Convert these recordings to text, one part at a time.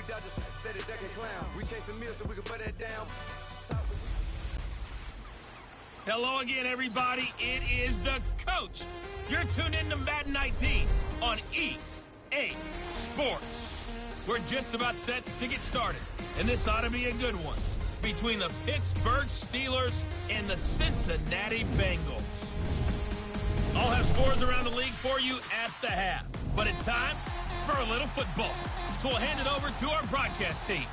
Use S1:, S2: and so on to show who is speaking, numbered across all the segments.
S1: dodgers, steady duck and clown. We chase the meal so we can put that down.
S2: Hello again, everybody. It is the coach. You're tuned in to Madden 19 on EA Sports. We're just about set to get started, and this ought to be a good one between the Pittsburgh Steelers and the Cincinnati Bengals. I'll have scores around the league for you at the half, but it's time for a little football. So we'll hand it over to our broadcast team,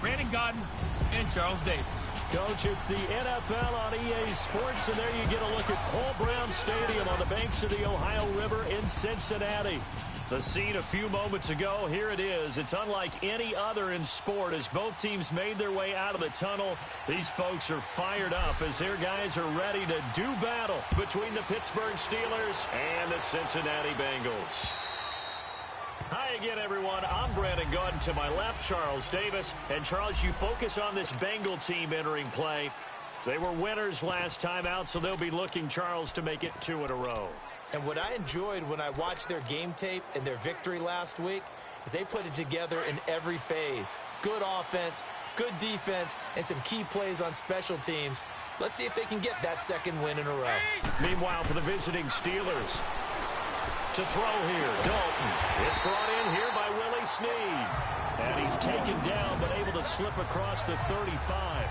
S2: Brandon Godden and Charles Davis.
S3: Coach, it's the NFL on EA Sports, and there you get a look at Paul Brown Stadium on the banks of the Ohio River in Cincinnati. The scene a few moments ago, here it is. It's unlike any other in sport as both teams made their way out of the tunnel. These folks are fired up as their guys are ready to do battle between the Pittsburgh Steelers and the Cincinnati Bengals. Hi again, everyone. I'm Brandon Godden. To my left, Charles Davis. And, Charles, you focus on this Bengal team entering play. They were winners last time out, so they'll be looking, Charles, to make it 2 in a row.
S4: And what I enjoyed when I watched their game tape and their victory last week is they put it together in every phase. Good offense, good defense, and some key plays on special teams. Let's see if they can get that second win in a row.
S3: Meanwhile, for the visiting Steelers, to throw here, Dalton. It's brought in here by Willie Snead. And he's taken down but able to slip across the 35.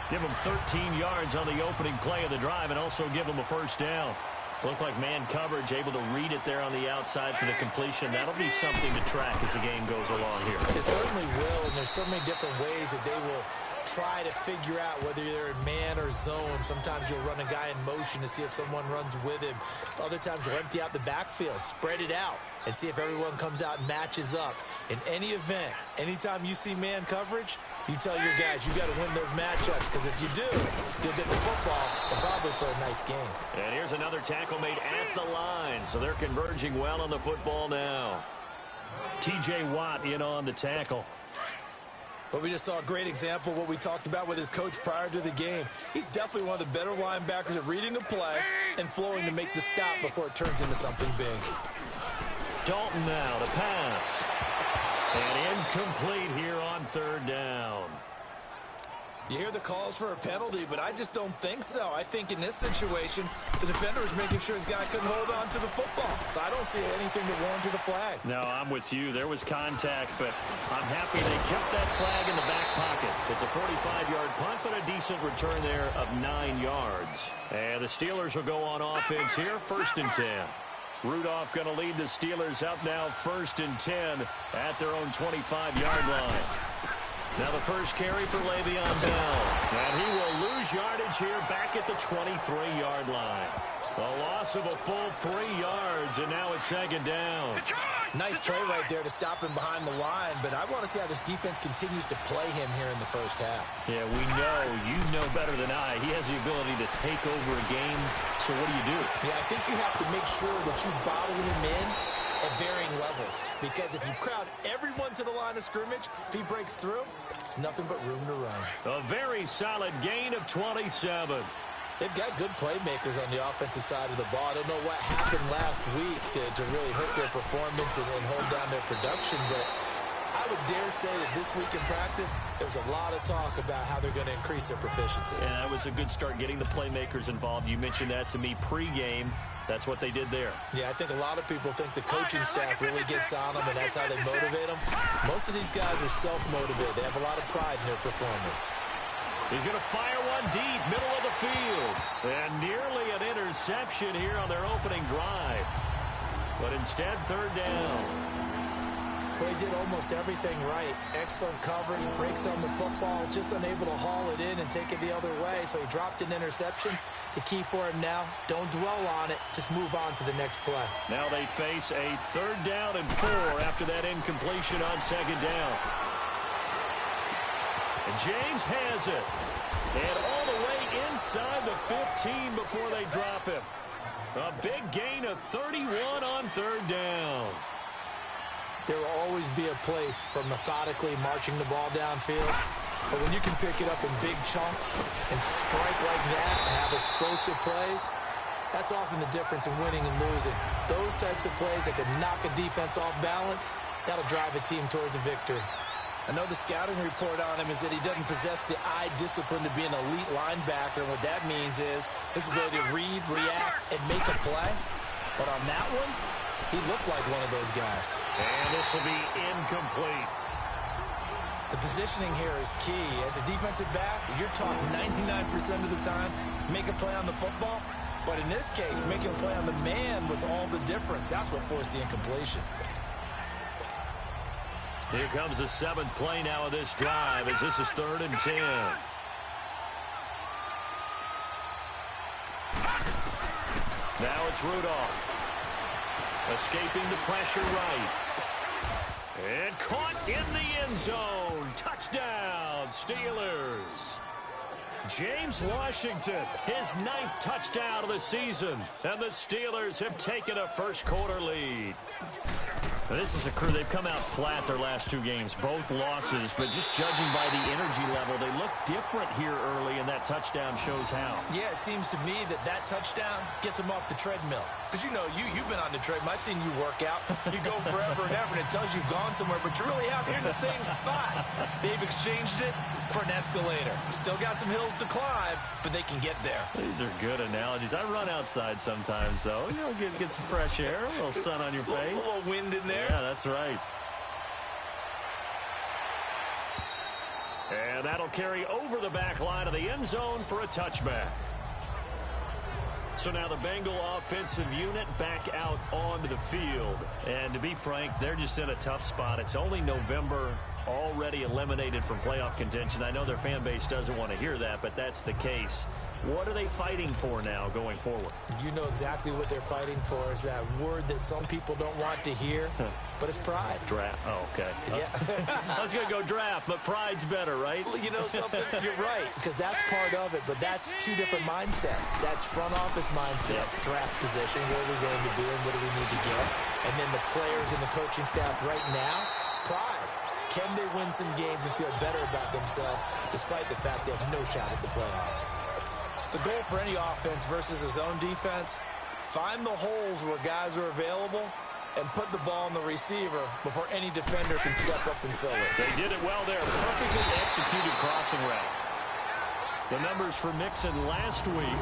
S3: Give him 13 yards on the opening play of the drive and also give him a first down. Looked like man coverage, able to read it there on the outside for the completion. That'll be something to track as the game goes along here.
S4: It certainly will, and there's so many different ways that they will try to figure out whether they're in man or zone. Sometimes you'll run a guy in motion to see if someone runs with him. Other times you'll empty out the backfield, spread it out, and see if everyone comes out and matches up. In any event, anytime you see man coverage, you tell your guys you got to win those matchups, because if you do, you'll get the football and probably play a nice game.
S3: And here's another tackle made at the line, so they're converging well on the football now. T.J. Watt in on the tackle.
S4: Well, we just saw a great example of what we talked about with his coach prior to the game. He's definitely one of the better linebackers at reading a play and flowing to make the stop before it turns into something big.
S3: Dalton now to pass. And incomplete here on third down.
S4: You hear the calls for a penalty, but I just don't think so. I think in this situation, the defender was making sure his guy couldn't hold on to the football. So I don't see anything that warranted a flag.
S3: No, I'm with you. There was contact, but I'm happy they kept that flag in the back pocket. It's a 45-yard punt, but a decent return there of 9 yards. And the Steelers will go on offense here, 1st and 10. Rudolph going to lead the Steelers up now, 1st and 10 at their own 25-yard line. Now the first carry for Le'Veon Bell. And he will lose yardage here back at the 23-yard line. A loss of a full 3 yards, and now it's 2nd down.
S4: Nice play right there to stop him behind the line, but I want to see how this defense continues to play him here in the first half.
S3: Yeah, we know. You know better than I. He has the ability to take over a game, so what do?
S4: Yeah, I think you have to make sure that you bottle him in at varying levels, because if you crowd everyone to the line of scrimmage, if he breaks through, there's nothing but room to run.
S3: A very solid gain of 27.
S4: They've got good playmakers on the offensive side of the ball. I don't know what happened last week to really hurt their performance and hold down their production, but I would dare say that this week in practice, there's a lot of talk about how they're going to increase their proficiency.
S3: Yeah, that was a good start getting the playmakers involved. You mentioned that to me pregame. That's what they did there.
S4: Yeah, I think a lot of people think the coaching staff really gets on them, and that's how they motivate them. Most of these guys are self-motivated. They have a lot of pride in their performance.
S3: He's going to fire one deep, middle of the field. And nearly an interception here on their opening drive. But instead, 3rd down.
S4: Well, he did almost everything right. Excellent coverage, breaks on the football, just unable to haul it in and take it the other way. So he dropped an interception. The key for him now, don't dwell on it. Just move on to the next play.
S3: Now they face a 3rd down and 4 after that incompletion on 2nd down. And James has it. And all the way inside the 15 before they drop him. A big gain of 31 on 3rd down.
S4: There will always be a place for methodically marching the ball downfield. But when you can pick it up in big chunks and strike like that and have explosive plays, that's often the difference in winning and losing. Those types of plays that can knock a defense off balance, that'll drive a team towards a victory. I know the scouting report on him is that he doesn't possess the eye discipline to be an elite linebacker, and what that means is his ability to read, react, and make a play. But on that one, he looked like one of those guys.
S3: And this will be incomplete.
S4: The positioning here is key. As a defensive back, you're taught 99% of the time, make a play on the football. But in this case, making a play on the man was all the difference. That's what forced the incompletion.
S3: Here comes the 7th play now of this drive as this is 3rd and 10. Now it's Rudolph. Escaping the pressure right. And caught in the end zone. Touchdown, Steelers. James Washington, his 9th touchdown of the season. And the Steelers have taken a first-quarter lead. Now, this is a crew. They've come out flat their last 2 games, both losses, but just judging by the energy level, they look different here early, and that touchdown shows how.
S4: Yeah, it seems to me that touchdown gets them off the treadmill. Because, you know, you've been on the treadmill. I've seen you work out. You go forever and ever, and it tells you you've gone somewhere, but you're really out here in the same spot. They've exchanged it for an escalator. Still got some hills to climb, but they can get there.
S3: These are good analogies. I run outside sometimes, though. You know, get some fresh air, a little sun on your face.
S4: A little wind in there.
S3: Yeah, that's right. And that'll carry over the back line of the end zone for a touchback. So now the Bengal offensive unit back out onto the field. And to be frank, they're just in a tough spot. It's only November, already eliminated from playoff contention. I know their fan base doesn't want to hear that, but that's the case. What are they fighting for now going forward?
S4: You know exactly what they're fighting for is that word that some people don't want to hear, but it's pride.
S3: Draft. Oh, okay.
S4: Yeah.
S3: I was going to go draft, but pride's better, right?
S4: You know something? You're right, because that's part of it, but that's 2 different mindsets. That's front office mindset, draft position, where are we going to be and what do we need to get? And then the players and the coaching staff right now, pride. Can they win some games and feel better about themselves despite the fact they have no shot at the playoffs? The goal for any offense versus a zone defense, find the holes where guys are available and put the ball on the receiver before any defender can step up and fill it.
S3: They did it well there. Perfectly executed crossing route. The numbers for Mixon last week,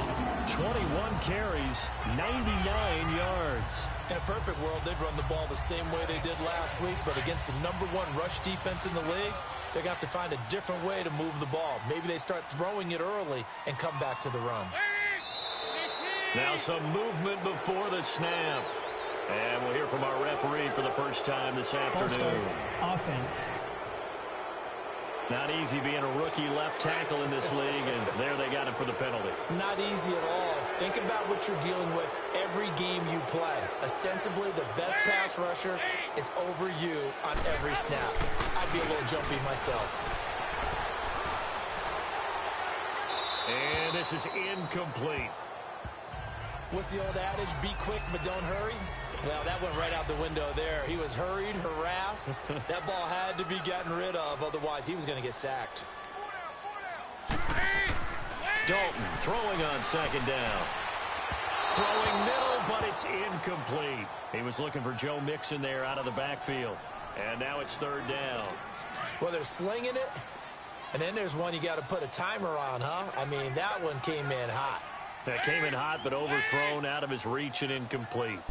S3: 21 carries, 99 yards.
S4: In a perfect world, they'd run the ball the same way they did last week, but against the #1 rush defense in the league, they're going to have to find a different way to move the ball. Maybe they start throwing it early and come back to the run.
S3: Now some movement before the snap. And we'll hear from our referee for the first time this afternoon.
S5: Offense.
S3: Not easy being a rookie left tackle in this league, and there they got him for the penalty.
S4: Not easy at all. Think about what you're dealing with every game you play. Ostensibly, the best pass rusher is over you on every snap. I'd be a little jumpy myself.
S3: And this is incomplete.
S4: What's the old adage? Be quick, but don't hurry. Well, that went right out the window there. He was hurried, harassed. That ball had to be gotten rid of, otherwise he was going to get sacked.
S3: Dalton throwing on 2nd down. Throwing middle, but it's incomplete. He was looking for Joe Mixon there out of the backfield. And now it's 3rd down.
S4: Well, they're slinging it, and then there's one you got to put a timer on, huh? I mean, that one came in hot.
S3: That came in hot, but overthrown, out of his reach and incomplete.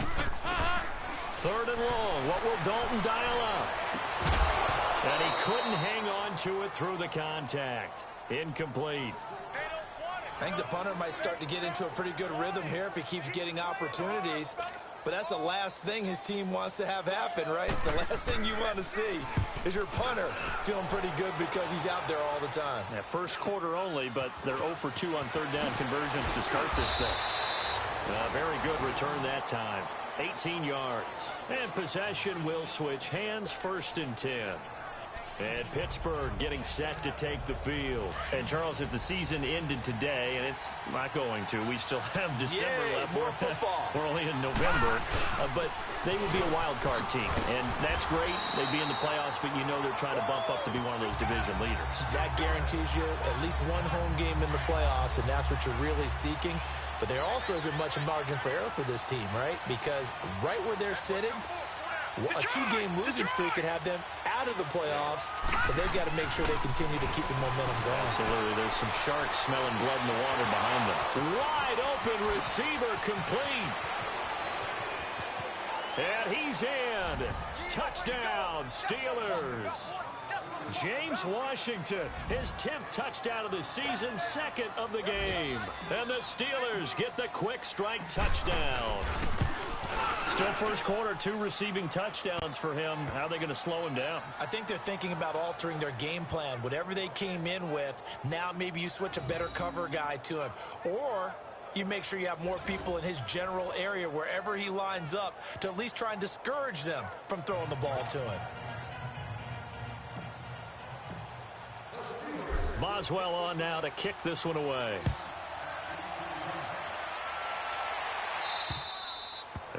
S3: 3rd and long. What will Dalton dial up? And he couldn't hang on to it through the contact. Incomplete.
S4: I think the punter might start to get into a pretty good rhythm here if he keeps getting opportunities. But that's the last thing his team wants to have happen, right? The last thing you want to see is your punter feeling pretty good because he's out there all the time.
S3: Yeah, first quarter only, but they're 0 for 2 on 3rd down conversions to start this thing. Very good return that time. 18 yards. And possession will switch hands, 1st and 10. And Pittsburgh getting set to take the field. And, Charles, if the season ended today, and it's not going to, we still have December left.
S4: More football.
S3: We're only in November. But they would be a wild card team. And that's great. They'd be in the playoffs, but you know they're trying to bump up to be one of those division leaders. That
S4: guarantees you at least one home game in the playoffs, and that's what you're really seeking. But there also isn't much margin for error for this team, right? Because right where they're sitting, A 2-game losing streak could have them out of the playoffs, so they've got to make sure they continue to keep the momentum going.
S3: Absolutely. There's some sharks smelling blood in the water behind them. Wide open receiver complete. And he's in. Touchdown, Steelers. James Washington, his 10th touchdown of the season, second of the game. And the Steelers get the quick strike touchdown. Still first quarter, 2 receiving touchdowns for him. How are they going to slow him down?
S4: I think they're thinking about altering their game plan. Whatever they came in with, now maybe you switch a better cover guy to him. Or you make sure you have more people in his general area wherever he lines up to at least try and discourage them from throwing the ball to him.
S3: Boswell on now to kick this one away.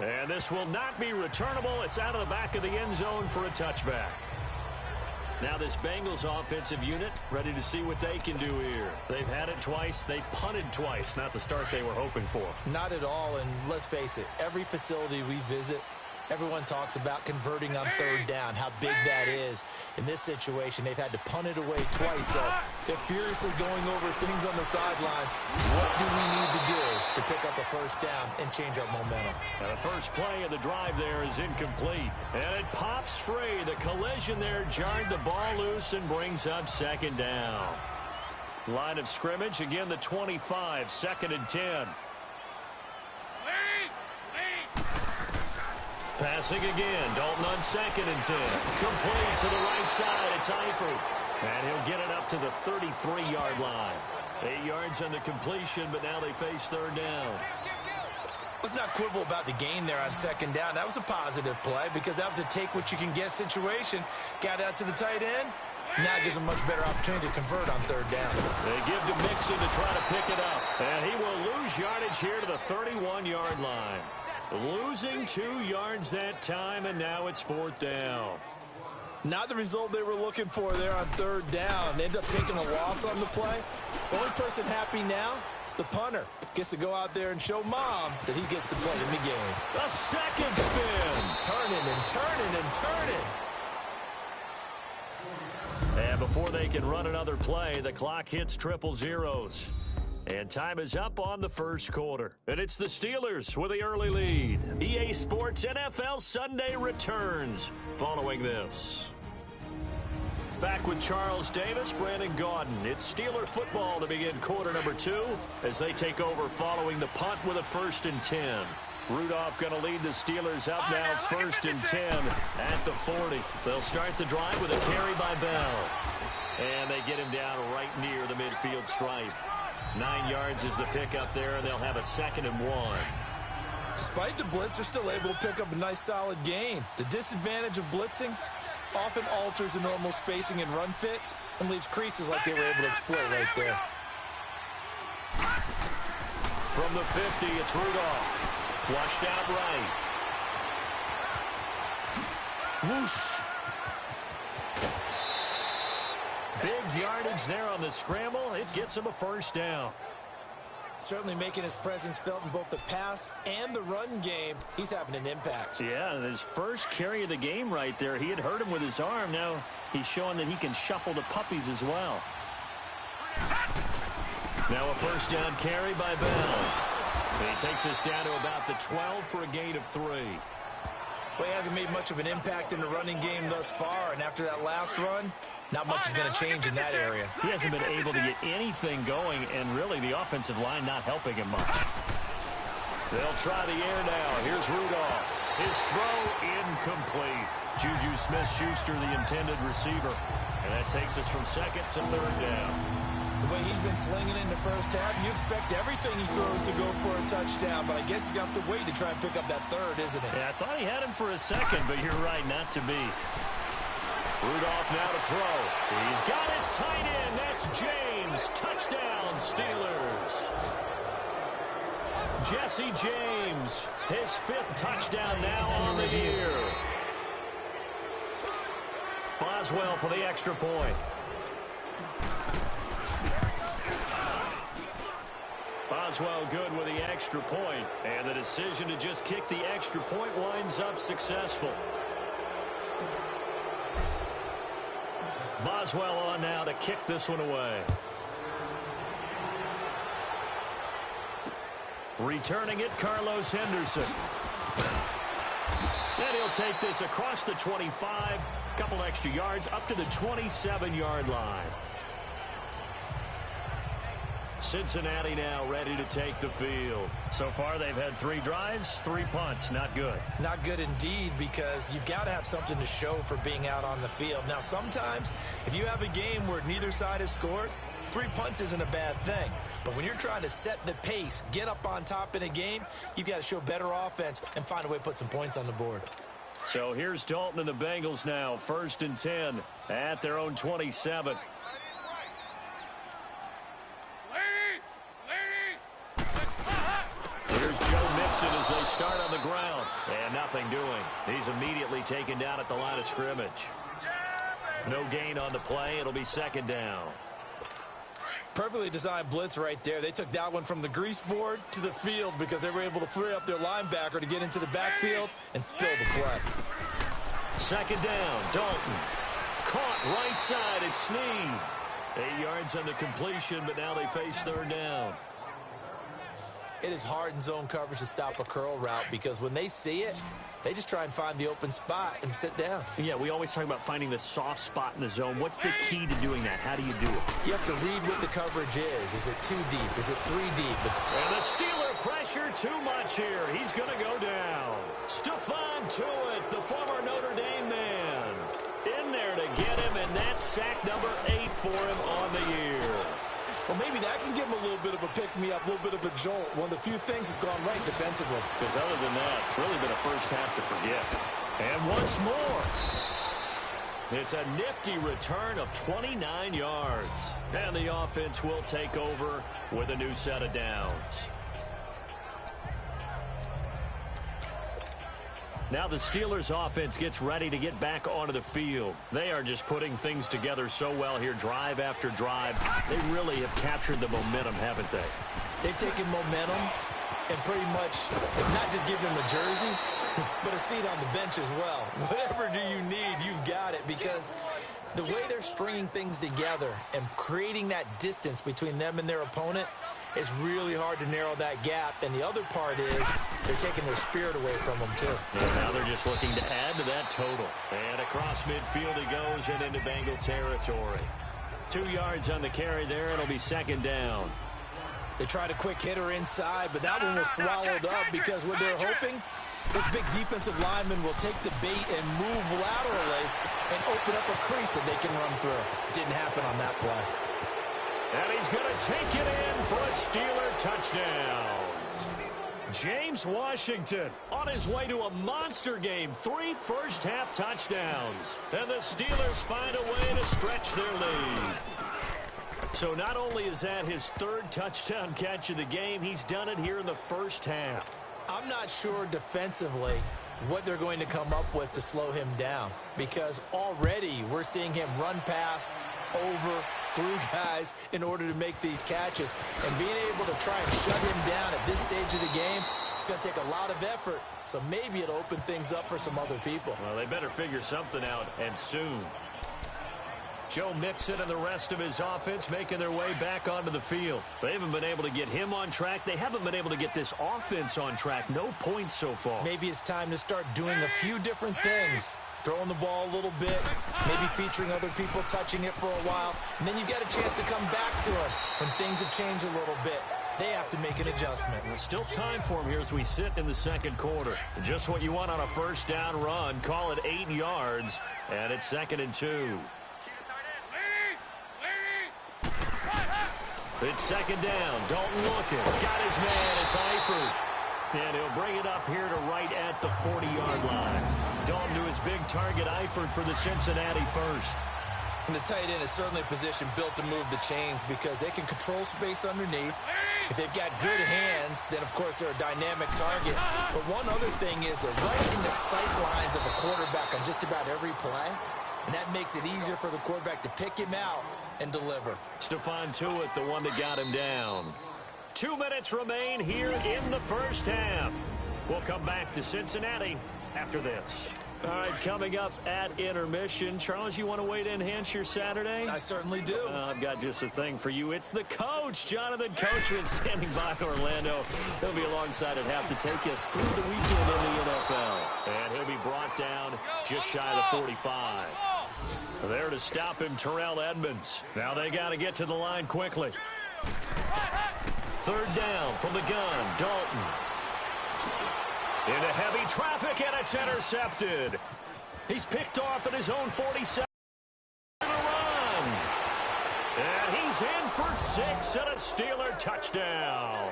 S3: And this will not be returnable. It's out of the back of the end zone for a touchback. Now this Bengals offensive unit ready to see what they can do here. They've had it twice. They've punted twice. Not the start they were hoping for.
S4: Not at all, and let's face it, every facility we visit, everyone talks about converting on 3rd down, how big that is. In this situation, they've had to punt it away twice, so they're furiously going over things on the sidelines. What do we need to do to pick up a 1st down and change our momentum?
S3: And the first play of the drive there is incomplete. And it pops free. The collision there jarred the ball loose and brings up 2nd down. Line of scrimmage, again the 25, 2nd and 10. Passing again. Dalton on 2nd and 10. Complete to the right side. It's Eifert. And he'll get it up to the 33-yard line. 8 yards on the completion, but now they face 3rd down.
S4: Let's not quibble about the gain there on 2nd down. That was a positive play because that was a take-what-you-can-get situation. Got out to the tight end. Now it gives them a much better opportunity to convert on 3rd down.
S3: They give to Mixon to try to pick it up. And he will lose yardage here to the 31-yard line. Losing 2 yards that time, and now it's 4th down.
S4: Not the result they were looking for there on 3rd down. They end up taking a loss on the play. Only person happy now, the punter. Gets to go out there and show Mom that he gets to play in the game.
S3: A second spin.
S4: Turning and turning and turning.
S3: And before they can run another play, the clock hits triple zeros. And time is up on the first quarter. And it's the Steelers with the early lead. EA Sports NFL Sunday returns following this. Back with Charles Davis, Brandon Gaudin. It's Steeler football to begin quarter number 2 as they take over following the punt with a 1st and 10. Rudolph going to lead the Steelers up now 1st and 10 at the 40. They'll start the drive with a carry by Bell. And they get him down right near the midfield stripe. 9 yards is the pickup there, and they'll have a 2nd and 1.
S4: Despite the blitz, they're still able to pick up a nice solid gain. The disadvantage of blitzing often alters the normal spacing and run fits and leaves creases like they were able to exploit right there.
S3: From the 50, it's Rudolph. Flushed out right.
S4: Whoosh.
S3: Big yardage there on the scramble. It gets him a 1st down.
S4: Certainly making his presence felt in both the pass and the run game. He's having an impact.
S3: Yeah, his first carry of the game right there. He had hurt him with his arm. Now he's showing that he can shuffle the puppies as well. Now a 1st down carry by Bell. And he takes us down to about the 12 for a gain of 3.
S4: Well, he hasn't made much of an impact in the running game thus far, and after that last run, not much is going to change in that area.
S3: He hasn't been able to get anything going, and really the offensive line not helping him much. They'll try the air now. Here's Rudolph. His throw incomplete. Juju Smith-Schuster, the intended receiver. And that takes us from 2nd to 3rd down.
S4: The way he's been slinging in the first half, you expect everything he throws to go for a touchdown, but I guess he's going to have to wait to try and pick up that 3rd, isn't it?
S3: Yeah, I thought he had him for a 2nd, but you're right, not to be. Rudolph now to throw. He's got his tight end. That's James. Touchdown, Steelers. Jesse James, his 5th touchdown now on the year. Boswell for the extra point. Boswell good with the extra point, and the decision to just kick the extra point winds up successful. Boswell on now to kick this one away. Returning it, Carlos Henderson. And he'll take this across the 25, couple extra yards, up to the 27-yard line. Cincinnati now ready to take the field. So far, they've had 3 drives, 3 punts. Not good.
S4: Not good indeed, because you've got to have something to show for being out on the field. Now, sometimes, if you have a game where neither side has scored, 3 punts isn't a bad thing. But when you're trying to set the pace, get up on top in a game, you've got to show better offense and find a way to put some points on the board.
S3: So here's Dalton and the Bengals now, 1st and 10 at their own 27. Here's Joe Mixon as they start on the ground. And nothing doing. He's immediately taken down at the line of scrimmage. No gain on the play. It'll be 2nd down.
S4: Perfectly designed blitz right there. They took that one from the grease board to the field because they were able to free up their linebacker to get into the backfield and spill the play.
S3: 2nd down, Dalton. Caught right side, it's Snead. 8 yards on the completion, but now they face 3rd down.
S4: It is hard in zone coverage to stop a curl route because when they see it, they just try and find the open spot and sit down.
S3: Yeah, we always talk about finding the soft spot in the zone. What's the key to doing that? How do you do it?
S4: You have to read what the coverage is. Is it 2 deep? Is it 3 deep?
S3: And the Steeler pressure too much here. He's going to go down. Stephon Tuitt, the former Notre Dame man, in there to get him, and that's sack number 8 for him on the year.
S4: Well, maybe that can give him a little bit of a pick-me-up, a little bit of a jolt. One of the few things that's gone right defensively.
S3: Because other than that, it's really been a first half to forget. And once more, it's a nifty return of 29 yards. And the offense will take over with a new set of downs. Now the Steelers offense gets ready to get back onto the field. They are just putting things together so well here, drive after drive. They really have captured the momentum, haven't they?
S4: They've taken momentum and pretty much not just given them a jersey, but a seat on the bench as well. Whatever do you need, you've got it, because the way they're stringing things together and creating that distance between them and their opponent, it's really hard to narrow that gap. And the other part is they're taking their spirit away from them, too.
S3: And now they're just looking to add to that total. And across midfield he goes and into Bengal territory. 2 yards on the carry there. It'll be 2nd down.
S4: They tried a quick hitter inside, but that one was swallowed up because what they're hoping, this big defensive lineman will take the bait and move laterally and open up a crease that they can run through. Didn't happen on that play.
S3: And he's going to take it in for a Steeler touchdown. James Washington on his way to a monster game. 3 first-half touchdowns. And the Steelers find a way to stretch their lead. So not only is that his 3rd touchdown catch of the game, he's done it here in the first half.
S4: I'm not sure defensively what they're going to come up with to slow him down, because already we're seeing him run past, over, through guys in order to make these catches. And being able to try and shut him down at this stage of the game, it's going to take a lot of effort. So maybe it'll open things up for some other people.
S3: Well, they better figure something out, and soon. Joe Mixon and the rest of his offense making their way back onto the field. They haven't been able to get him on track. They haven't been able to get this offense on track. No points so far.
S4: Maybe it's time to start doing a few different things. Throwing the ball a little bit, maybe featuring other people touching it for a while, and then you get a chance to come back to it when things have changed a little bit. They have to make an adjustment.
S3: There's still time for him here as we sit in the 2nd quarter. Just what you want on a first down run. Call it 8 yards, and it's 2nd and 2. It's 2nd down. Dalton looking. Got his man. It's Eifert. And he'll bring it up here to right at the 40-yard line. Dalton to his big target, Eifert, for the Cincinnati first.
S4: And the tight end is certainly a position built to move the chains because they can control space underneath. If they've got good hands, then, of course, they're a dynamic target. But one other thing is they're right in the sight lines of a quarterback on just about every play. And that makes it easier for the quarterback to pick him out and deliver.
S3: Stephon Tuitt, the one that got him down. 2 minutes remain here in the first half. We'll come back to Cincinnati after this. All right, coming up at intermission. Charles, you want to wait to enhance your Saturday?
S4: I certainly do.
S3: I've got just a thing for you. It's the coach, Jonathan Coachman, standing by Orlando. He'll be alongside at half to take us through the weekend in the NFL. And he'll be brought down just shy of the 45. There to stop him, Terrell Edmonds. Now they got to get to the line quickly. Third down from the gun, Dalton. Into heavy traffic, and it's intercepted. He's picked off at his own 47. A run. And he's in for 6 and a Steeler touchdown.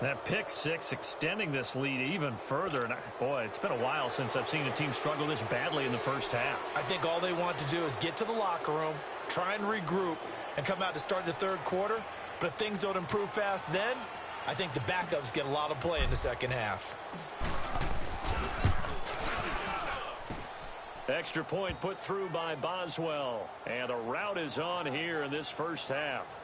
S3: That pick 6 extending this lead even further. And boy, it's been a while since I've seen a team struggle this badly in the first half.
S4: I think all they want to do is get to the locker room, try and regroup, and come out to start the third quarter. But if things don't improve fast then, I think the backups get a lot of play in the second half.
S3: Extra point put through by Boswell. And the route is on here in this first half.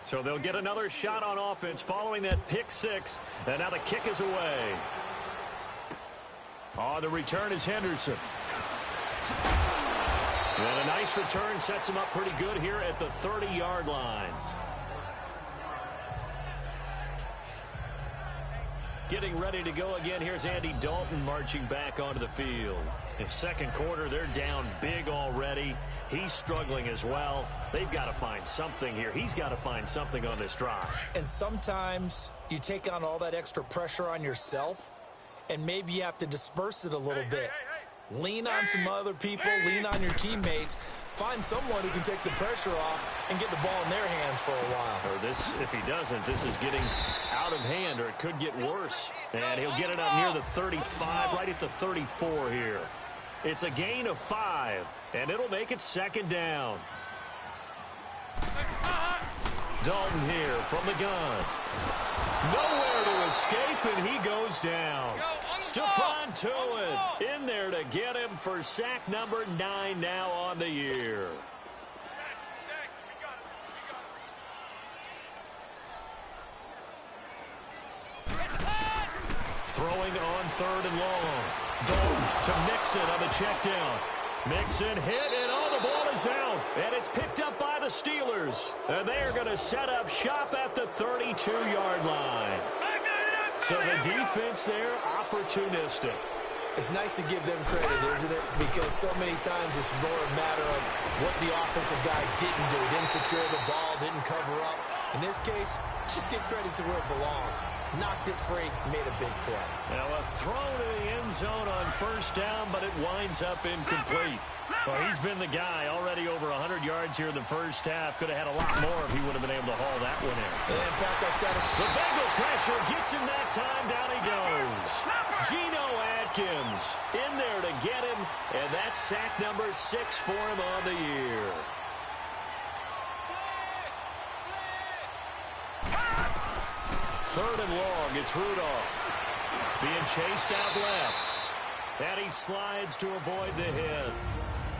S3: So they'll get another shot on offense following that pick 6. And now the kick is away. On the return is Henderson. And a nice return sets him up pretty good here at the 30-yard line. Getting ready to go again. Here's Andy Dalton marching back onto the field. In second quarter, they're down big already. He's struggling as well. They've got to find something here. He's got to find something on this drive.
S4: And sometimes you take on all that extra pressure on yourself, and maybe you have to disperse it a little bit. Lean on some other people, lean on your teammates. Find someone who can take the pressure off and get the ball in their hands for a while.
S3: Or this, if he doesn't, this is getting out of hand, or it could get worse. And he'll get it up near the 35, right at the 34 here. It's a gain of 5, and it'll make it second down. Dalton here from the gun. Nowhere to escape, and he goes down. Stephon Tuitt in there to get him for sack number 9 now on the year. Throwing on third and long. Dalton to Mixon on the check down. Mixon hit, and oh, the ball is out. And it's picked up by the Steelers. And they are going to set up shop at the 32-yard line. So the defense there, opportunistic.
S4: It's nice to give them credit, isn't it? Because so many times it's more a matter of what the offensive guy didn't do. Didn't secure the ball, didn't cover up. In this case, just give credit to where it belongs. Knocked it free, made a big play.
S3: Now a throw to the end zone on first down, but it winds up incomplete. Well, he's been the guy already over 100 yards here in the first half. Could have had a lot more if he would have been able to haul that one in.
S4: And in fact, our status.
S3: The Bengal pressure gets him that time. Down he goes. Geno Atkins in there to get him. And that's sack number 6 for him on the year. Third and long, it's Rudolph. Being chased out left. And he slides to avoid the hit.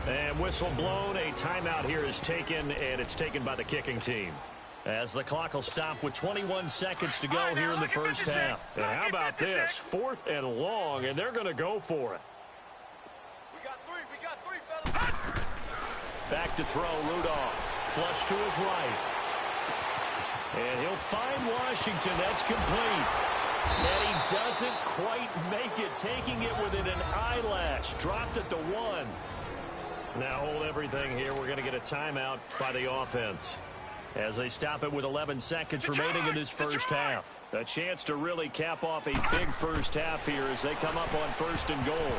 S3: And whistle blown, a timeout here is taken, and it's taken by the kicking team. As the clock will stop with 21 seconds to go here in the first half. And how about this? 4th and long, and they're going to go for it.
S1: We got three, fellas.
S3: Back to throw, Rudolph. Flush to his right. And he'll find Washington. That's complete. And he doesn't quite make it, taking it within an eyelash. Dropped at the 1. Now hold everything here. We're going to get a timeout by the offense as they stop it with 11 seconds remaining in this first half. A chance to really cap off a big first half here as they come up on first and goal.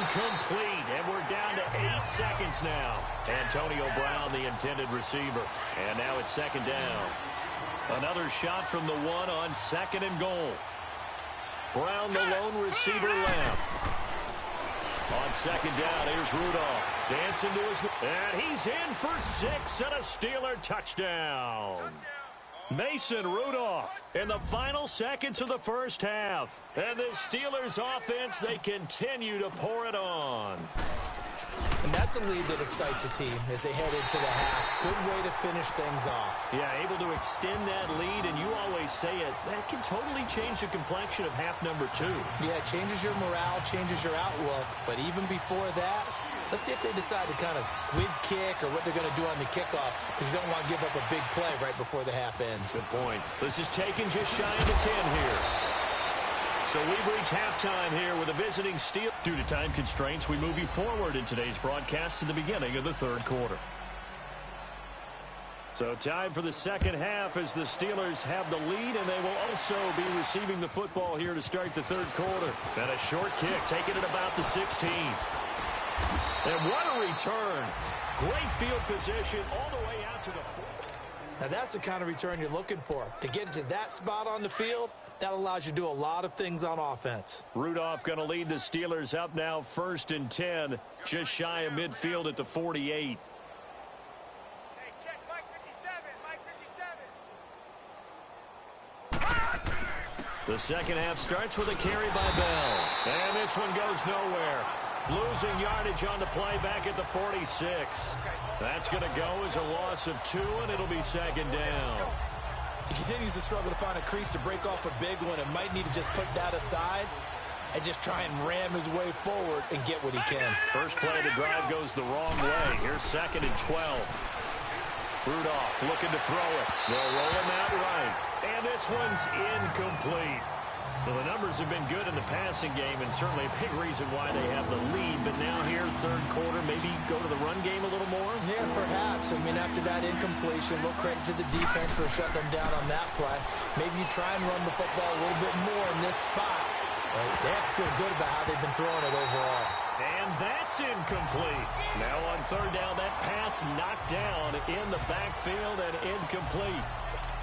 S3: Incomplete, and we're down to 8 seconds now. Antonio Brown, the intended receiver. And now it's second down. Another shot from the 1 on second and goal. Brown, the lone receiver, left. On second down, here's Rudolph. Dancing to his... And he's in for 6 and a Steeler touchdown. Mason Rudolph in the final seconds of the first half. And the Steelers offense, they continue to pour it on.
S4: And that's a lead that excites a team as they head into the half. Good way to finish things off.
S3: Yeah, able to extend that lead, and you always say it, that can totally change the complexion of half number 2.
S4: Yeah, it changes your morale, changes your outlook. But even before that, let's see if they decide to kind of squid kick or what they're going to do on the kickoff, because you don't want to give up a big play right before the half ends.
S3: Good point. This is taken just shy of the 10 here. So we've reached halftime here with a visiting Steel. Due to time constraints, we move you forward in today's broadcast to the beginning of the third quarter. So time for the second half as the Steelers have the lead, and they will also be receiving the football here to start the third quarter. And a short kick taken at about the 16. And what a return. Great field position all the way out to the 4.
S4: Now that's the kind of return you're looking for. To get it to that spot on the field, that allows you to do a lot of things on offense.
S3: Rudolph going to lead the Steelers up now 1st and 10, just shy of midfield at the 48.
S5: Hey, check Mike 57, Mike 57.
S3: The second half starts with a carry by Bell. And this one goes nowhere. Losing yardage on the play back at the 46. That's going to go as a loss of 2, and it'll be second down.
S4: He continues to struggle to find a crease to break off a big one and might need to just put that aside and just try and ram his way forward and get what he can.
S3: First play of the drive goes the wrong way. Here's 2nd and 12. Rudolph looking to throw it. They'll roll him out right. And this one's incomplete. Well, the numbers have been good in the passing game, and certainly a big reason why they have the lead. But now here, third quarter, maybe go to the run game a little more?
S4: Yeah, perhaps. I mean, after that incompletion, a little credit to the defense for shutting them down on that play. Maybe you try and run the football a little bit more in this spot. They have to feel good about how they've been throwing it overall.
S3: And that's incomplete. Now on third down, that pass knocked down in the backfield and incomplete.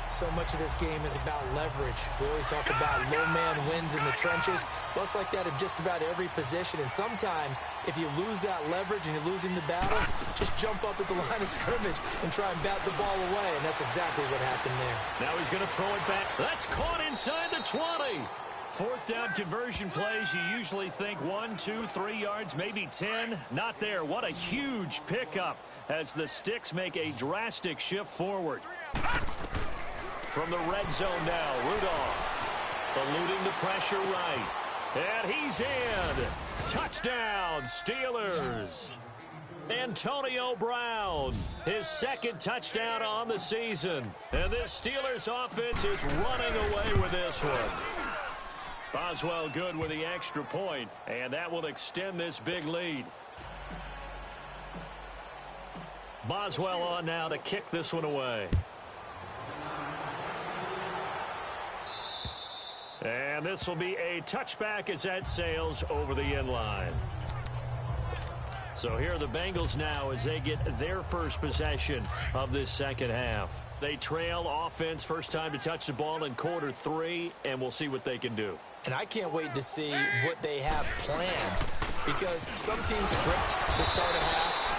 S4: So much of this game is about leverage. We always talk about low man wins in the trenches. Well, it's like that in just about every position. And sometimes, if you lose that leverage and you're losing the battle, just jump up at the line of scrimmage and try and bat the ball away. And that's exactly what happened there.
S3: Now he's going to throw it back. That's caught inside the 20. Fourth down conversion plays, you usually think 1, 2, 3 yards, maybe 10. Not there. What a huge pickup as the Sticks make a drastic shift forward. From the red zone now, Rudolph eluding the pressure right. And he's in. Touchdown, Steelers. Antonio Brown, his second touchdown on the season. And this Steelers offense is running away with this one. Boswell good with the extra point, and that will extend this big lead. Boswell on now to kick this one away. And this will be a touchback as that sails over the end line. So here are the Bengals now as they get their first possession of this second half. They trail offense, first time to touch the ball in quarter 3, and we'll see what they can do.
S4: And I can't wait to see what they have planned, because some teams script to start a half.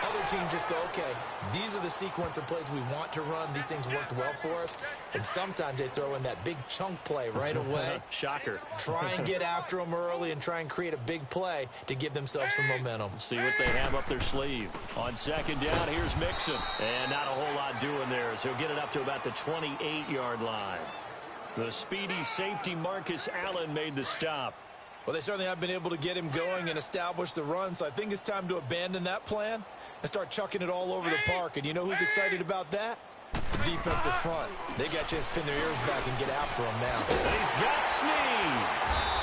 S4: Other teams just go, okay, these are the sequence of plays we want to run. These things worked well for us. And sometimes they throw in that big chunk play right away.
S3: Shocker.
S4: Try and get after them early and try and create a big play to give themselves some momentum.
S3: See what they have up their sleeve. On second down, here's Mixon. And not a whole lot doing there, as he'll get it up to about the 28-yard line. The speedy safety Marcus Allen made the stop.
S4: Well, they certainly have been able to get him going and establish the run, so I think it's time to abandon that plan and start chucking it all over the park. And you know who's excited about that? The defensive front. They got a chance to pin their ears back and get after him now.
S3: And he's got Snead.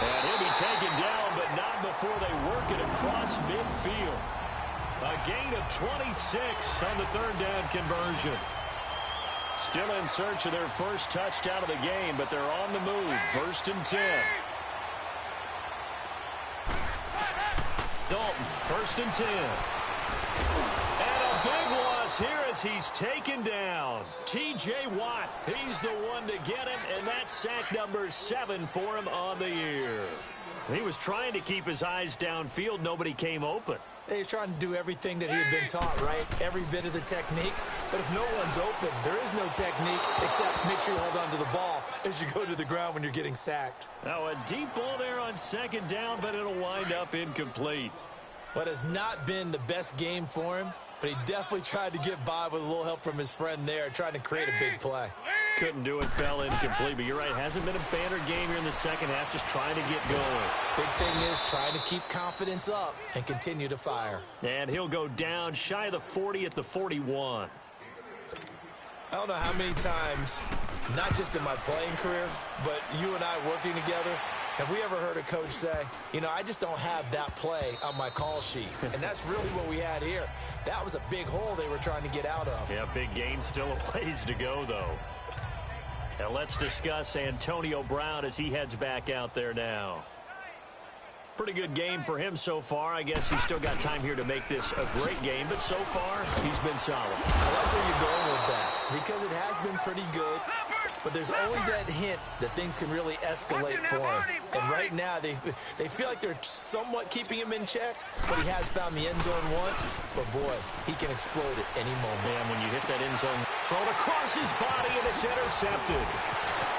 S3: And he'll be taken down, but not before they work it across midfield. A gain of 26 on the third down conversion. Still in search of their first touchdown of the game, but they're on the move. 1st and 10. Dalton, 1st and 10. And a big loss here as he's taken down. T.J. Watt, he's the one to get him, and that's sack number 7 for him on the year. He was trying to keep his eyes downfield. Nobody came open.
S4: He's trying to do everything that he had been taught, right? Every bit of the technique. But if no one's open, there is no technique except make sure you hold on to the ball as you go to the ground when you're getting sacked.
S3: Now a deep ball there on second down, but it'll wind up incomplete.
S4: What has not been the best game for him, but he definitely tried to get by with a little help from his friend there, trying to create a big play.
S3: Couldn't do it, fell incomplete, but you're right, hasn't been a banner game here in the second half, just trying to get going.
S4: Big thing is trying to keep confidence up and continue to fire.
S3: And he'll go down shy of the 40 at the 41.
S4: I don't know how many times, not just in my playing career, but you and I working together, have we ever heard a coach say, you know, I just don't have that play on my call sheet? And that's really what we had here. That was a big hole they were trying to get out of.
S3: Yeah, big gain, still a ways to go, though. Now let's discuss Antonio Brown as he heads back out there now. Pretty good game for him so far. I guess he's still got time here to make this a great game, but so far, he's been solid.
S4: I like where you're going with that, because it has been pretty good, but there's always that hint that things can really escalate for him. And right now, they feel like they're somewhat keeping him in check, but he has found the end zone once. But, boy, he can explode at any moment.
S3: And when you hit that end zone, thrown across his body, and it's intercepted.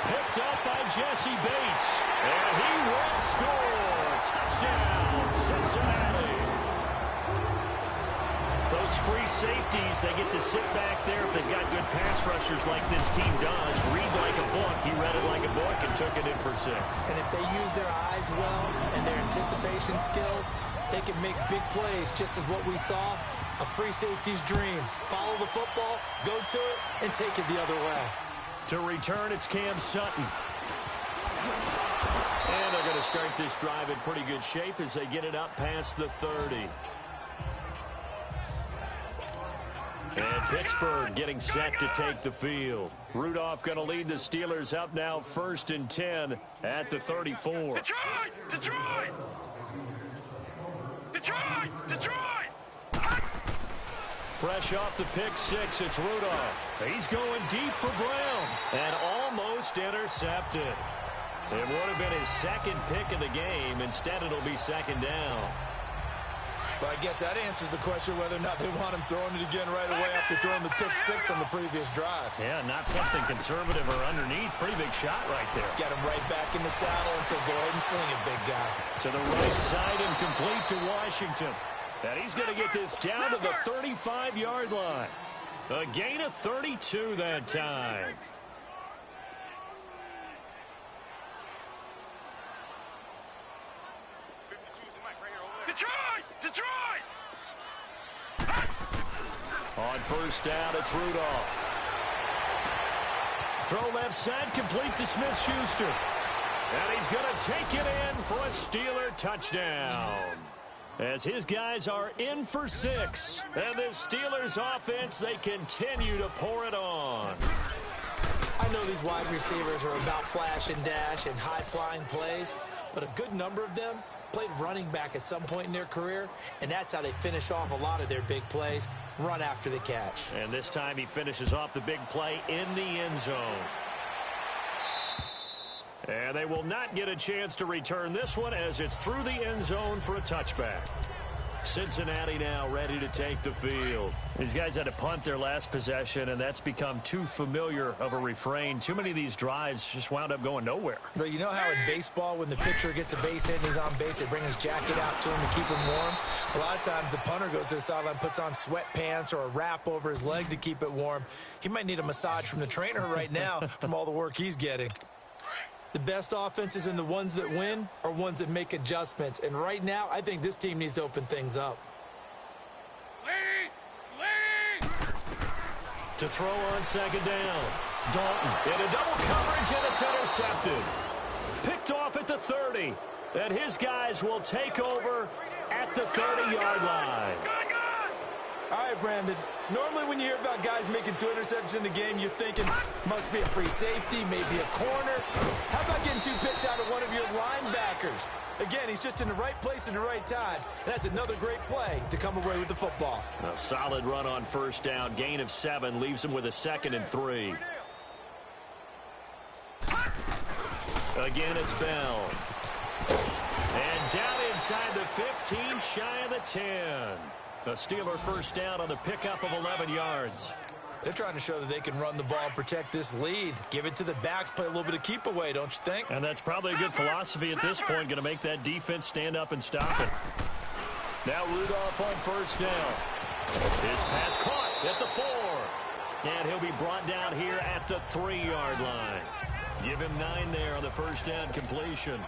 S3: Picked up by Jesse Bates, and he will score. Touchdown, Cincinnati. Those free safeties, they get to sit back there if they've got good pass rushers like this team does. Read like a book. He read it like a book and took it in for 6.
S4: And if they use their eyes well and their anticipation skills, they can make big plays, just as what we saw. A free safety's dream. Follow the football, go to it, and take it the other way.
S3: To return, it's Cam Sutton. And they're going to start this drive in pretty good shape as they get it up past the 30. And Pittsburgh getting set to take the field. Rudolph going to lead the Steelers up now 1st and 10 at the 34.
S5: Detroit! Detroit! Detroit! Detroit!
S3: Fresh off the pick 6, it's Rudolph. He's going deep for Brown. And almost intercepted. It would have been his second pick of the game. Instead, it'll be 2nd down.
S4: But I guess that answers the question whether or not they want him throwing it again right away after throwing the pick 6 on the previous drive.
S3: Yeah, not something conservative or underneath. Pretty big shot right there.
S4: Got him right back in the saddle and said, go ahead and sling it, big guy.
S3: To the right side and complete to Washington. And he's going to get this down to the 35-yard line. A gain of 32 that time.
S5: Detroit! Detroit!
S3: On 1st down, it's Rudolph. Throw left side, complete to Smith-Schuster. And he's going to take it in for a Steeler touchdown. As his guys are in for 6. And the Steelers offense, they continue to pour it on.
S4: I know these wide receivers are about flash and dash and high-flying plays, but a good number of them played running back at some point in their career, and that's how they finish off a lot of their big plays, run after the catch.
S3: And this time he finishes off the big play in the end zone. And they will not get a chance to return this one as it's through the end zone for a touchback. Cincinnati now ready to take the field. These guys had to punt their last possession, and that's become too familiar of a refrain. Too many of these drives just wound up going nowhere.
S4: But you know how in baseball, when the pitcher gets a base hit and he's on base, they bring his jacket out to him to keep him warm? A lot of times the punter goes to the sideline, puts on sweatpants or a wrap over his leg to keep it warm. He might need a massage from the trainer right now from all the work he's getting. The best offenses and the ones that win are ones that make adjustments. And right now, I think this team needs to open things up.
S3: To throw on 2nd down. Dalton in a double coverage, and it's intercepted. Picked off at the 30. And his guys will take over at the 30-yard line.
S4: All right, Brandon. Normally when you hear about guys making 2 interceptions in the game, you're thinking must be a free safety, maybe a corner. How about getting 2 picks out of one of your linebackers? Again, he's just in the right place at the right time. And that's another great play to come away with the football.
S3: A solid run on 1st down. Gain of 7 leaves him with a 2nd and 3. Again, it's Bell. And down inside the 15, shy of the 10. A Steeler 1st down on the pickup of 11 yards.
S4: They're trying to show that they can run the ball and protect this lead. Give it to the backs, play a little bit of keep away, don't you think?
S3: And that's probably a good philosophy at this point, going to make that defense stand up and stop it. Now Rudolph on first down. His pass caught at the 4. And he'll be brought down here at the 3-yard line. Give him 9 there on the first down completion.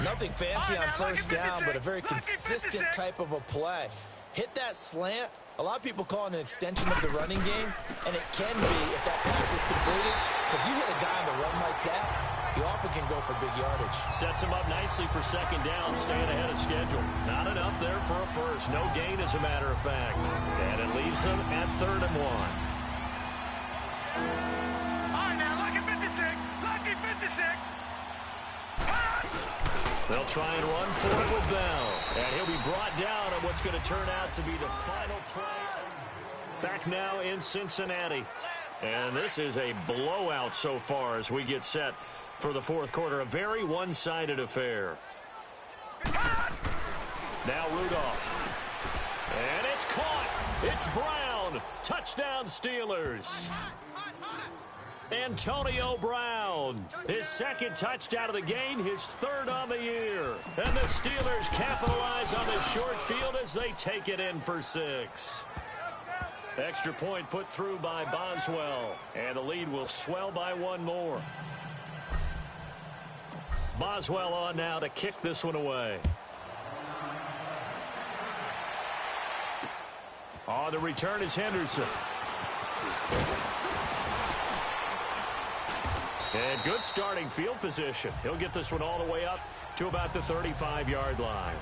S4: Nothing fancy on first down, but a very consistent type of a play. Hit that slant. A lot of people call it an extension of the running game, and it can be if that pass is completed, because you hit a guy on the run like that, he often can go for big yardage.
S3: Sets him up nicely for second down, staying ahead of schedule. Not enough there for a first. No gain, as a matter of fact. And it leaves them at 3rd and 1.
S5: All right, now, lucky 56. Lucky 56.
S3: They'll try and run for it with Bell. And he'll be brought down on what's going to turn out to be the final play. Back now in Cincinnati. And this is a blowout so far as we get set for the 4th quarter. A very one-sided affair. Now Rudolph. And it's caught. It's Brown. Touchdown Steelers. Antonio Brown, his 2nd touchdown of the game, his 3rd on the year. And the Steelers capitalize on the short field as they take it in for 6. Extra point put through by Boswell, and the lead will swell by 1 more. Boswell on now to kick this one away. On the return is Henderson. And good starting field position. He'll get this one all the way up to about the 35-yard line.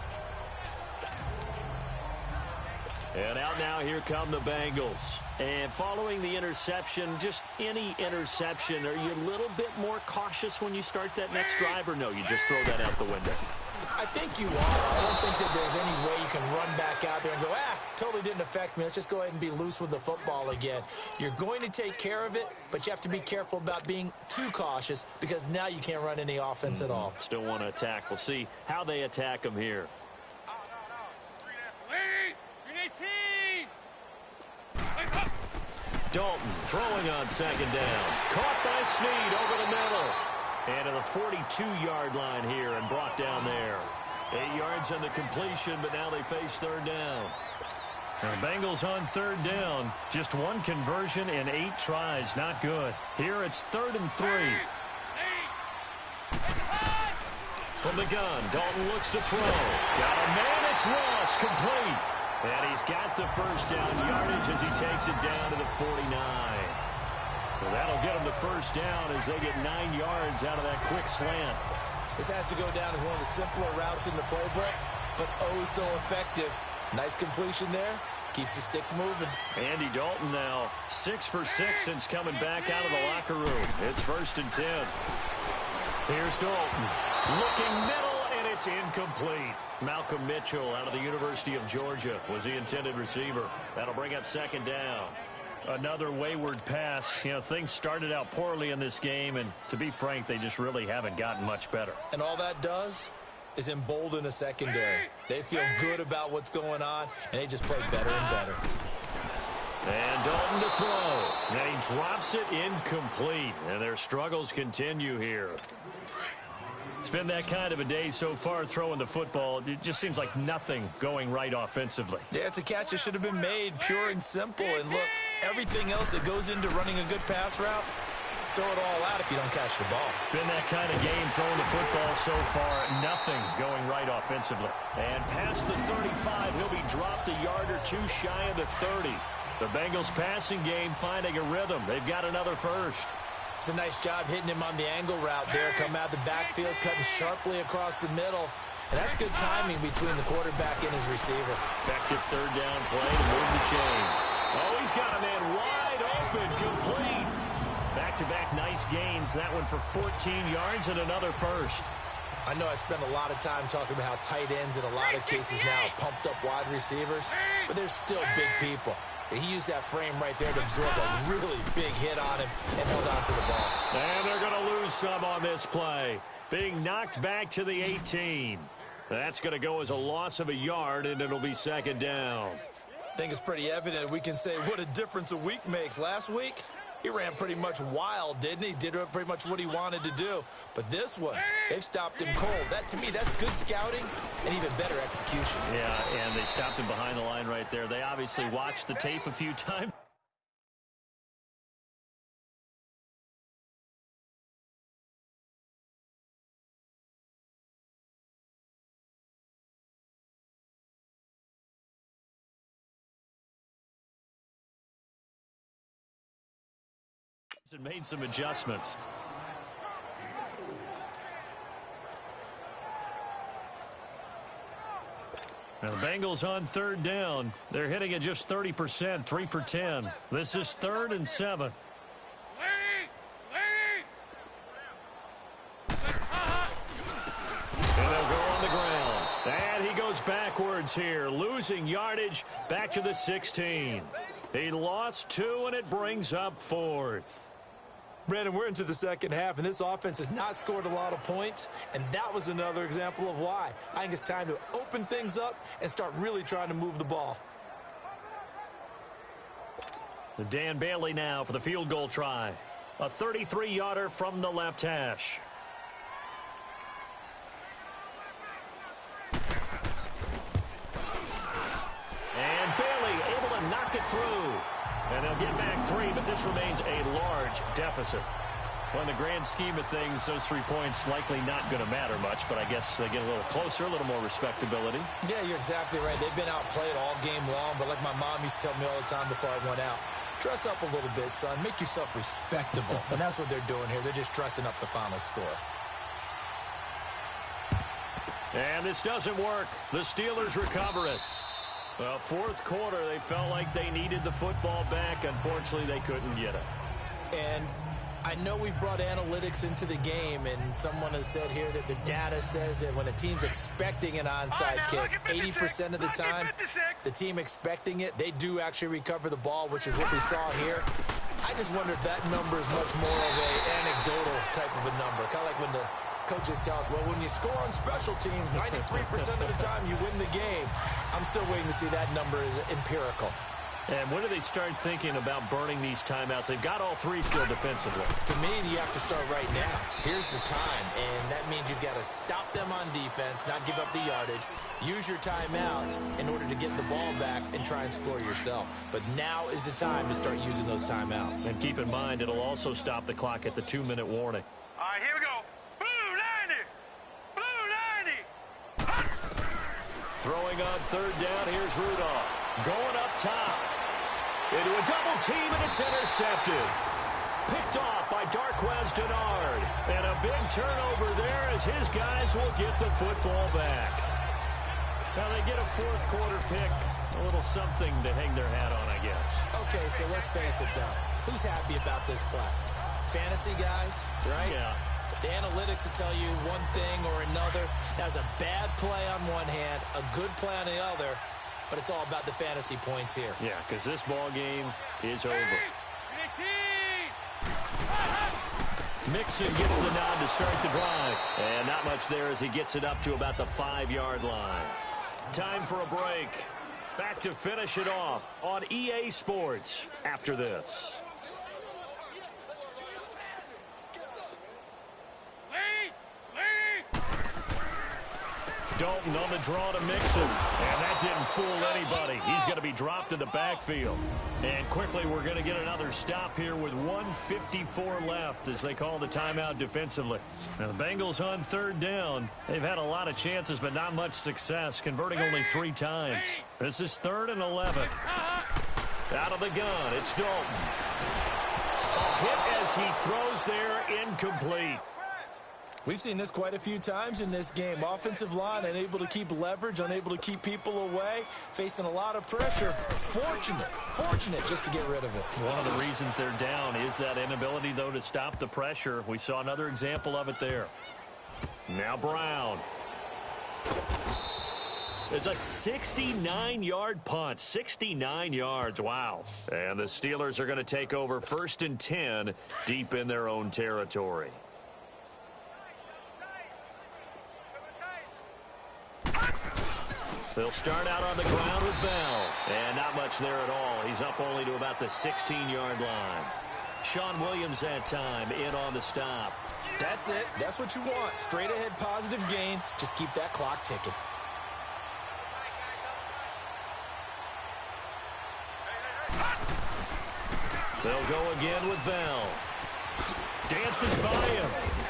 S3: And out now, here come the Bengals. And following the interception, just any interception, are you a little bit more cautious when you start that next drive, or no, you just throw that out the window?
S4: I think you are. I don't think that there's any way you can run back out there and go, totally didn't affect me. Let's just go ahead and be loose with the football again. You're going to take care of it, but you have to be careful about being too cautious because now you can't run any offense at all.
S3: Still want to attack. We'll see how they attack him here. Dalton throwing on 2nd down. Caught by Snead over the middle. And to the 42-yard line here and brought down there. 8 yards on the completion, but now they face 3rd down. Now, Bengals on 3rd down. Just 1 conversion in 8 tries. Not good. Here it's 3rd and 3. From the gun, Dalton looks to throw. Got a man, it's Ross, complete. And he's got the first down yardage as he takes it down to the 49. Well, that'll get him the first down as they get 9 yards out of that quick slant.
S4: This has to go down as one of the simpler routes in the playbook, but oh so effective. Nice completion there. Keeps the sticks moving.
S3: Andy Dalton now 6 for 6 since coming back out of the locker room. It's 1st and 10. Here's Dalton. Looking middle, and it's incomplete. Malcolm Mitchell out of the University of Georgia was the intended receiver. That'll bring up 2nd down. Another wayward pass. You know, things started out poorly in this game, and to be frank, they just really haven't gotten much better.
S4: And all that does is embolden a secondary. They feel good about what's going on, and they just play better and better.
S3: And Dalton to throw. And he drops it incomplete, and their struggles continue here. It's been that kind of a day so far throwing the football. It just seems like nothing going right offensively.
S4: Yeah, it's a catch that should have been made, pure and simple. And look, everything else that goes into running a good pass route, throw it all out if you don't catch the ball.
S3: Been that kind of game throwing the football so far. Nothing going right offensively. And past the 35, he'll be dropped a yard or 2 shy of the 30. The Bengals passing game finding a rhythm. They've got another first.
S4: It's a nice job hitting him on the angle route there. Come out the backfield, cutting sharply across the middle. And that's good timing between the quarterback and his receiver.
S3: Effective 3rd down play to move the chains. Oh, he's got a man wide open, complete. Back-to-back nice gains. That one for 14 yards and another first.
S4: I know I spend a lot of time talking about how tight ends in a lot of cases now are pumped up wide receivers, but they're still big people. He used that frame right there to absorb a really big hit on him and held on to the ball.
S3: And they're going to lose some on this play. Being knocked back to the 18. That's going to go as a loss of a yard, and it'll be 2nd down.
S4: I think it's pretty evident we can say what a difference a week makes. Last week, He ran pretty much wild, didn't he? Did pretty much what he wanted to do. But this one, they've stopped him cold. That, to me, that's good scouting and even better execution.
S3: Yeah, and they stopped him behind the line right there. They obviously watched the tape a few times. And made some adjustments. Now the Bengals on third down. They're hitting at just 30%, 3 for 10. This is 3rd and 7. And they'll go on the ground. And he goes backwards here, losing yardage back to the 16. He lost 2, and it brings up 4th.
S4: Brandon, we're into the second half, and this offense has not scored a lot of points, and that was another example of why. I think it's time to open things up and start really trying to move the ball.
S3: Dan Bailey now for the field goal try. A 33-yarder from the left hash. And Bailey able to knock it through. And they'll get back 3, but this remains a large deficit. Well, in the grand scheme of things, those 3 points likely not going to matter much, but I guess they get a little closer, a little more respectability.
S4: Yeah, you're exactly right. They've been outplayed all game long, but like my mom used to tell me all the time before I went out, dress up a little bit, son. Make yourself respectable. And that's what they're doing here. They're just dressing up the final score.
S3: And this doesn't work. The Steelers recover it. Well, 4th quarter, they felt like they needed the football back. Unfortunately, they couldn't get it.
S4: And I know we've brought analytics into the game, and someone has said here that the data says that when a team's expecting an onside kick, 80% of the time, the team expecting it, they do actually recover the ball, which is what we saw here. I just wonder if that number is much more of an anecdotal type of a number, kind of like when the coaches tell us, well, when you score on special teams, 93% of the time you win the game. I'm still waiting to see that number is empirical.
S3: And when do they start thinking about burning these timeouts? They've got all 3 still defensively.
S4: To me, you have to start right now. Here's the time, and that means you've got to stop them on defense, not give up the yardage, use your timeouts in order to get the ball back and try and score yourself. But now is the time to start using those timeouts. And
S3: keep in mind, it'll also stop the clock at the 2-minute warning.
S5: All right, here we go.
S3: Throwing on third down, here's Rudolph. Going up top. Into a double team, and it's intercepted. Picked off by Darquez Denard. And a big turnover there as his guys will get the football back. Now they get a 4th quarter pick. A little something to hang their hat on, I guess.
S4: Okay, so let's face it, though. Who's happy about this play? Fantasy guys, right?
S3: Yeah.
S4: The analytics will tell you one thing or another. That's a bad play on one hand, a good play on the other, but it's all about the fantasy points here.
S3: Yeah, because this ball game is over. Mixon gets the nod to start the drive. And not much there as he gets it up to about the 5-yard line. Time for a break. Back to finish it off on EA Sports after this. Dalton on the draw to Mixon. And that didn't fool anybody. He's going to be dropped in the backfield. And quickly, we're going to get another stop here with 1:54 left as they call the timeout defensively. Now, the Bengals on third down. They've had a lot of chances, but not much success, converting only 3 times. This is 3rd and 11. Out of the gun, it's Dalton. A hit as he throws there, incomplete.
S4: We've seen this quite a few times in this game. Offensive line unable to keep leverage, unable to keep people away, facing a lot of pressure. Fortunate just to get rid of it.
S3: One of the reasons they're down is that inability, though, to stop the pressure. We saw another example of it there. Now Brown. It's a 69-yard punt. 69 yards. Wow. And the Steelers are going to take over 1st and 10 deep in their own territory. They'll start out on the ground with Bell. And not much there at all. He's up only to about the 16-yard line. Sean Williams that time in on the stop.
S4: That's it. That's what you want. Straight ahead positive gain. Just keep that clock ticking.
S3: They'll go again with Bell. Dances by him.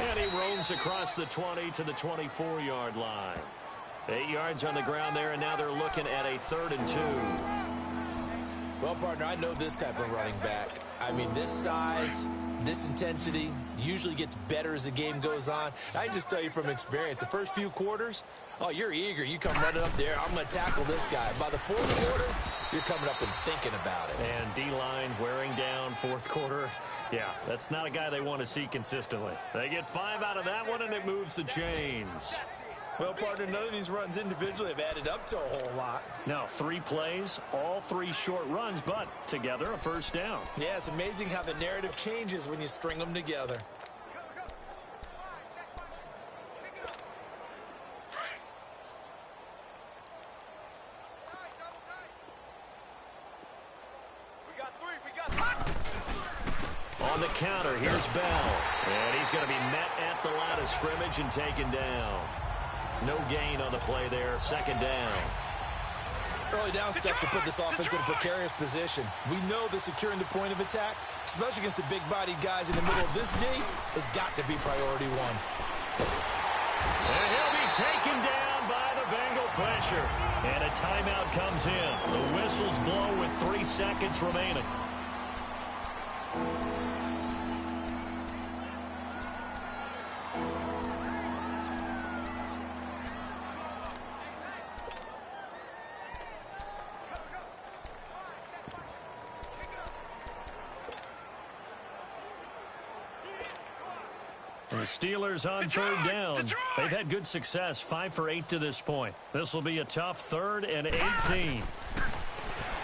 S3: And he roams across the 20 to the 24-yard line. 8 yards on the ground there, and now they're looking at a 3rd and 2.
S4: Well, partner, I know this type of running back. I mean, this size, this intensity usually gets better as the game goes on. I can just tell you from experience, the first few quarters, oh, you're eager. You come running up there, I'm going to tackle this guy. By the 4th quarter, you're coming up and thinking about it.
S3: And D-line wearing down 4th quarter. Yeah, that's not a guy they want to see consistently. They get 5 out of that one, and it moves the chains.
S4: Well, partner, none of these runs individually have added up to a whole lot.
S3: Now, 3 plays, all 3 short runs, but together a first down.
S4: Yeah, it's amazing how the narrative changes when you string them together.
S3: On the counter, here's Bell. And he's going to be met at the line of scrimmage and taken down. No gain on the play there, 2nd down.
S4: Early down steps to put this offense in a precarious position. We know that securing the point of attack, especially against the big-bodied guys in the middle of this D, has got to be priority 1.
S3: And he'll be taken down by the Bengal pressure. And a timeout comes in. The whistles blow with 3 seconds remaining. The Steelers on 3rd down. They've had good success, 5 for 8 to this point. This will be a tough 3rd and 18.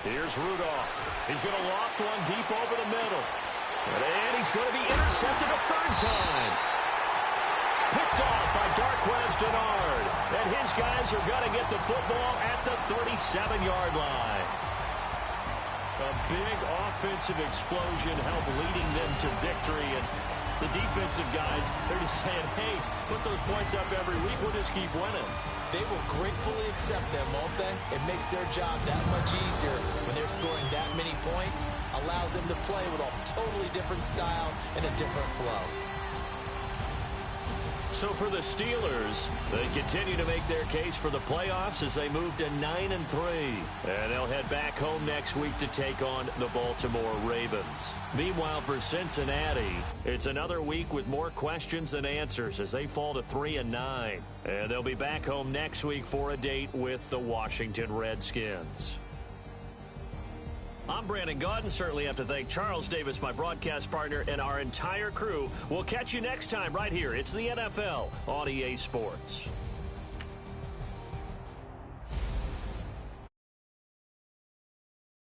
S3: Here's Rudolph. He's going to loft one deep over the middle. And he's going to be intercepted a 3rd time. Picked off by Darquez Denard. And his guys are going to get the football at the 37-yard line. A big offensive explosion helped leading them to victory. And the defensive guys, they're just saying, hey, put those points up every week. We'll just keep winning.
S4: They will gratefully accept them, won't they? It makes their job that much easier when they're scoring that many points. Allows them to play with a totally different style and a different flow.
S3: So for the Steelers, they continue to make their case for the playoffs as they move to 9-3. And they'll head back home next week to take on the Baltimore Ravens. Meanwhile, for Cincinnati, it's another week with more questions than answers as they fall to 3-9. And they'll be back home next week for a date with the Washington Redskins. I'm Brandon Gaudin. Certainly have to thank Charles Davis, my broadcast partner, and our entire crew. We'll catch you next time right here. It's the NFL on EA Sports.